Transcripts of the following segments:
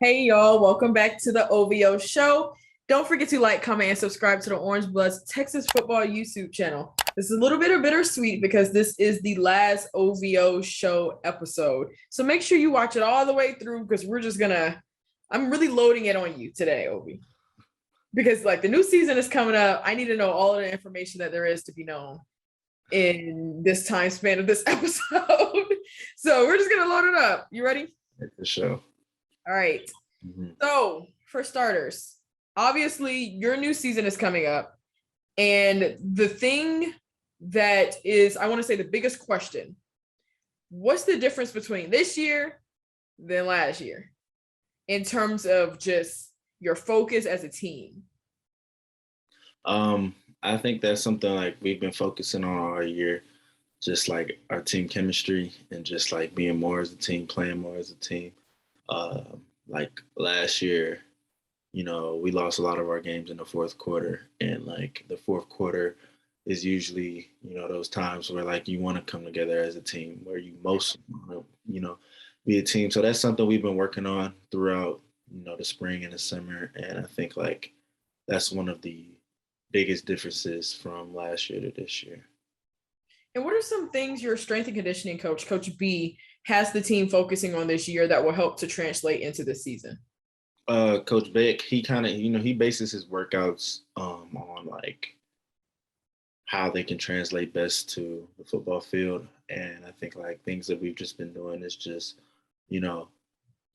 Hey y'all, welcome back to the OVO show. Don't forget to like, comment, and subscribe to the Orange Bloods Texas Football YouTube channel. This is a little bit of bittersweet because this is the last OVO show episode. So make sure you watch it all the way through because I'm really loading it on you today, Ovi. Because like the new season is coming up. I need to know all of the information that there is to be known in this time span of this episode. So we're just gonna load it up. You ready? For sure. All right. So, for starters, obviously your new season is coming up. And the thing that is, I want to say, the biggest question, what's the difference between this year than last year in terms of just your focus as a team? I think that's something like we've been focusing on all year, just like our team chemistry and just like being more as a team, playing more as a team. Like last year, we lost a lot of our games in the fourth quarter, and like the fourth quarter is usually, those times where like you want to come together as a team, where you most, be a team. So that's something we've been working on throughout, the spring and the summer, and I think like that's one of the biggest differences from last year to this year. And what are some things your strength and conditioning coach, Coach B, has the team focusing on this year that will help to translate into this season? Coach Beck, he kind of, he bases his workouts on like how they can translate best to the football field. And I think like things that we've just been doing is just, you know,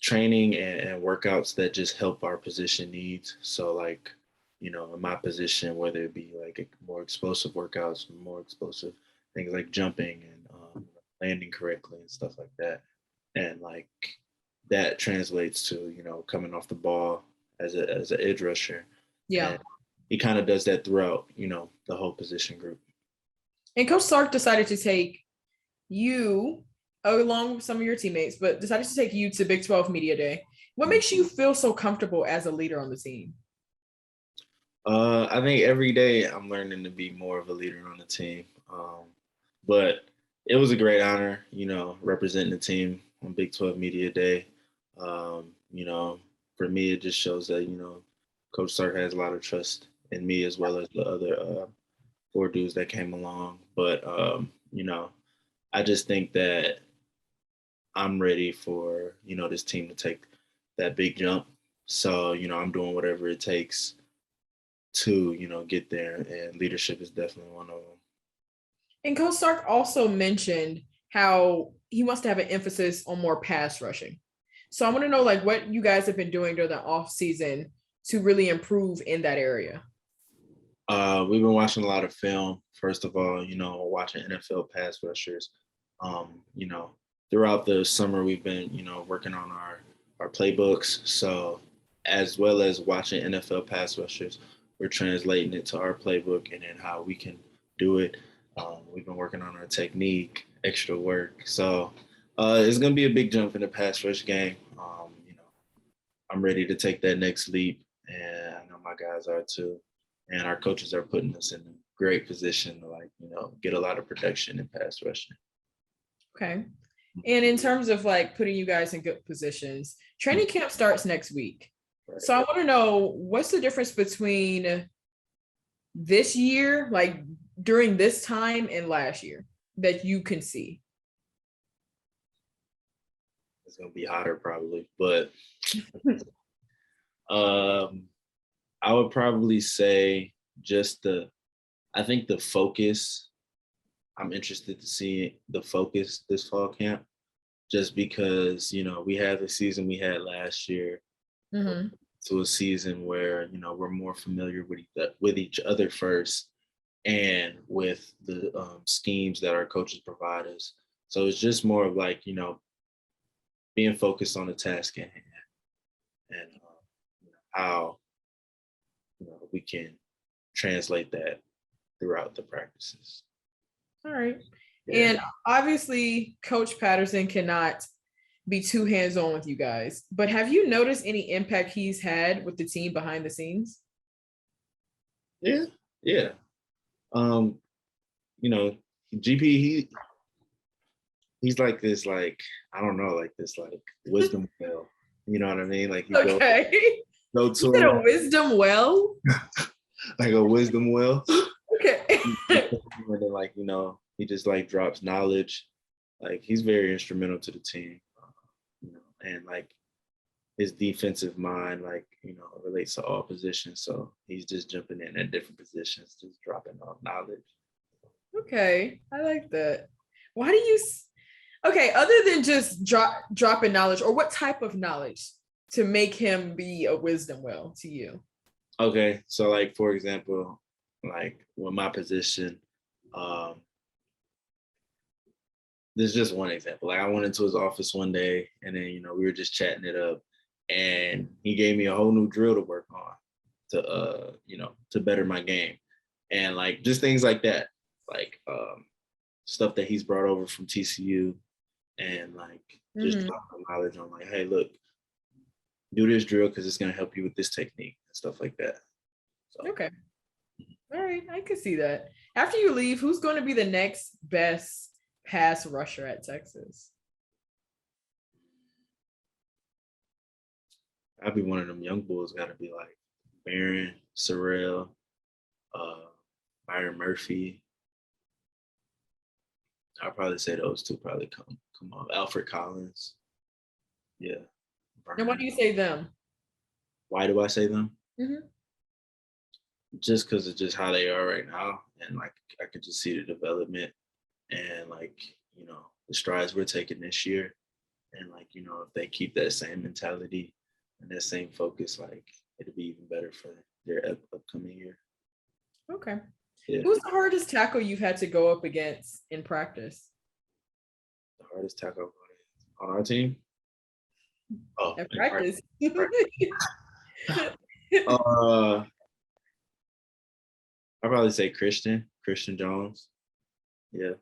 training and workouts that just help our position needs. So like, in my position, whether it be like more explosive workouts, more explosive things like jumping and landing correctly and stuff like that. And like that translates to, coming off the ball as an edge rusher. Yeah. And he kind of does that throughout, the whole position group. And Coach Sark decided to take you along with some of your teammates, but decided to take you to Big 12 Media Day. What makes you feel so comfortable as a leader on the team? I think every day I'm learning to be more of a leader on the team. But it was a great honor, representing the team on Big 12 Media Day. For me, it just shows that, Coach Sark has a lot of trust in me as well as the other four dudes that came along. But, I just think that I'm ready for, this team to take that big jump. So, I'm doing whatever it takes to, get there. And leadership is definitely one of them. And Coach Sark also mentioned how he wants to have an emphasis on more pass rushing. So I want to know like what you guys have been doing during the off season to really improve in that area. We've been watching a lot of film. First of all, watching NFL pass rushers. Throughout the summer, we've been, working on our playbooks. So as well as watching NFL pass rushers, we're translating it to our playbook and then how we can do it. We've been working on our technique, extra work. So it's going to be a big jump in the pass rush game. I'm ready to take that next leap, and I know my guys are too. And our coaches are putting us in a great position to get a lot of production in pass rushing. Okay. And in terms of like putting you guys in good positions, training camp starts next week. Right. So I want to know what's the difference between this year, like during this time and last year that you can see? It's going to be hotter probably, but I would probably say I think the focus, I'm interested to see the focus this fall camp, just because, we had the season we had last year to a season where, we're more familiar with each other first and with the schemes that our coaches provide us. So it's just more of like, being focused on the task at hand and how we can translate that throughout the practices. All right. Yeah. And obviously, Coach Patterson cannot be too hands-on with you guys, but have you noticed any impact he's had with the team behind the scenes? Yeah. GP, he's like this, like, I don't know, like this, like wisdom well. You know what I mean? Like Okay. go You to said a him wisdom well. like a wisdom well. Okay. And then, like, he just like drops knowledge. Like he's very instrumental to the team. And like his defensive mind, like, relates to all positions. So he's just jumping in at different positions, just dropping off knowledge. Okay, I like that. Why do you? Okay, other than just dropping knowledge, or what type of knowledge to make him be a wisdom well to you? Okay, so like for example, like with my position, there's just one example. Like I went into his office one day, and then we were just chatting it up, and he gave me a whole new drill to work on to better my game, and like just things like that, like stuff that he's brought over from TCU, and like just dropping knowledge on like, hey, look, do this drill because it's gonna help you with this technique and stuff like that. So. Okay. All right, I can see that. After you leave, who's going to be the next best pass rusher at Texas? I'd be one of them young bulls. Got to be like Barron, Sorrell, Byron Murphy. I'll probably say those two probably come up. Alfred Collins. Yeah. And why do you say them? Why do I say them? Mm-hmm. Just because it's just how they are right now, and like I could just see the development, and like the strides we're taking this year, and like if they keep that same mentality and that same focus, like it'll be even better for their upcoming year. Okay. Yeah. Who's the hardest tackle you've had to go up against in practice? The hardest tackle on our team? Oh, at practice. I'd probably say Christian Jones. Yeah.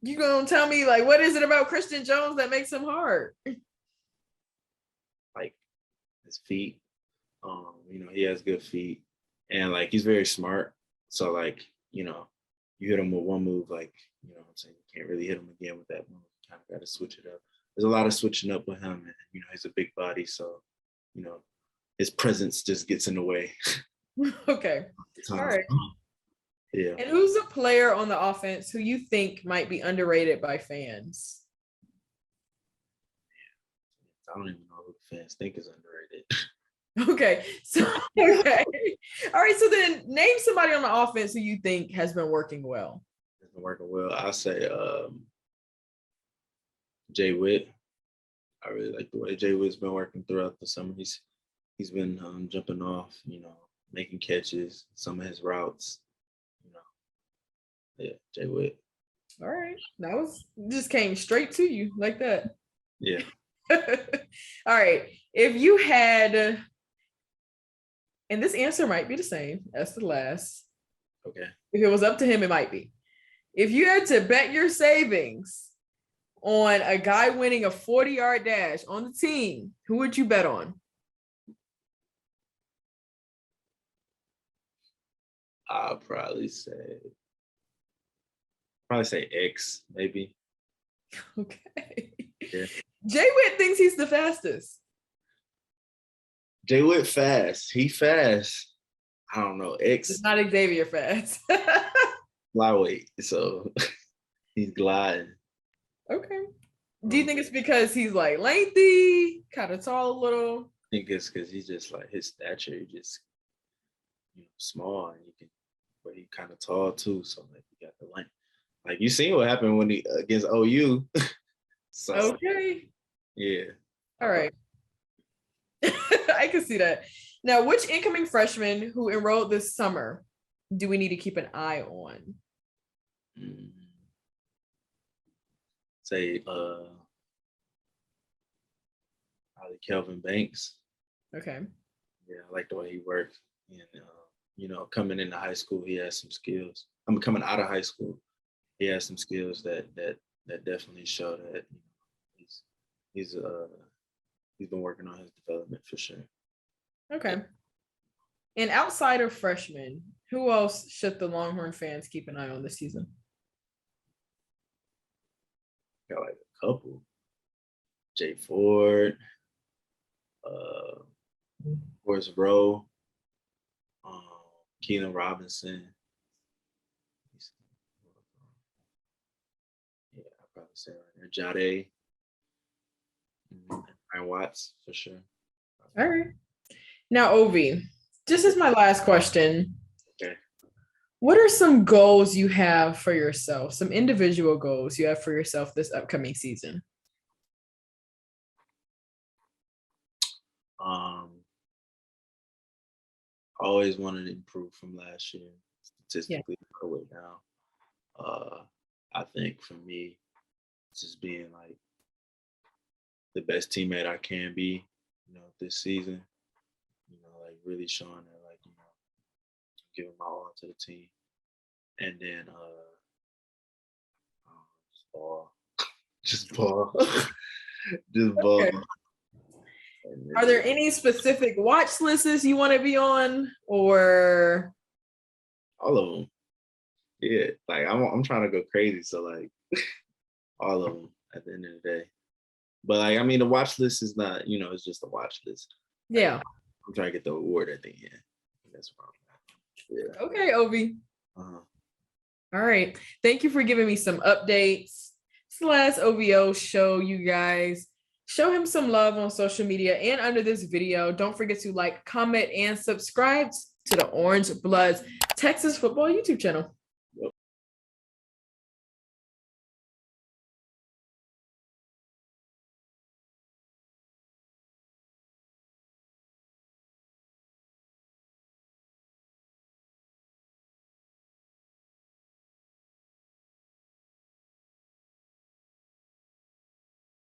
You gonna tell me like what is it about Christian Jones that makes him hard? Like his feet. He has good feet, and like he's very smart. So like, you hit him with one move, like, what I'm saying, you can't really hit him again with that move. You kind of got to switch it up. There's a lot of switching up with him, and he's a big body, so his presence just gets in the way. Okay. All right. Yeah. And who's a player on the offense who you think might be underrated by fans? I don't even know who the fans think is underrated. Okay. Okay. All right. So then name somebody on the offense who you think has been working well. Has been working well. I'll say Jay Witt. I really like the way Jay Witt's been working throughout the summer. He's been jumping off, making catches, some of his routes. Yeah, Jay Witt. All right. That was just came straight to you like that. Yeah. All right. If you had, and this answer might be the same as the last. Okay. If it was up to him, it might be. If you had to bet your savings on a guy winning a 40-yard dash on the team, who would you bet on? I'll probably say X, maybe. Okay. Yeah. Jay Witt thinks he's the fastest. Jay Witt fast. He fast. I don't know. X. It's not Xavier fast. Flyweight. So he's gliding. Okay. Do you think it's because he's like lengthy, kind of tall a little? I think it's because he's just like his stature, just small, and but he kind of tall too. So like you got the length. Like you seen what happened when he against OU. So, okay. Yeah. All right. I can see that. Now, which incoming freshman who enrolled this summer do we need to keep an eye on? Say probably Kelvin Banks. Okay. Yeah, I like the way he works. And coming into high school, he has some skills. Coming out of high school, he has some skills that definitely show that he's been working on his development for sure. Okay. And outside of freshmen, who else should the Longhorn fans keep an eye on this season? Got like a couple. Jay Ford. Forrest Rowe, Keenan Robinson. Yeah, I'll probably say right there. Jade. Ryan Watts for sure. All right. Now, Ovi, this is my last question. Okay. What are some goals you have for yourself? Some individual goals you have for yourself this upcoming season? Always wanted to improve from last year. Yeah. Statistically, go way down. I think for me, just being like the best teammate I can be, this season. Like really showing that, like, giving my all to the team, and then just ball, just ball, just ball. Okay. Are there any specific watch lists you want to be on, or all of them? Yeah, like I'm trying to go crazy, so like all of them at the end of the day. But like, I mean, the watch list is not, it's just a watch list. Yeah. Like, I'm trying to get the award at the end. That's what I'm at. Yeah. Okay, Ovi. Uh-huh. All right. Thank you for giving me some updates. It's the last OVO show, you guys. Show him some love on social media and under this video. Don't forget to like, comment, and subscribe to the Orange Bloods Texas Football YouTube channel.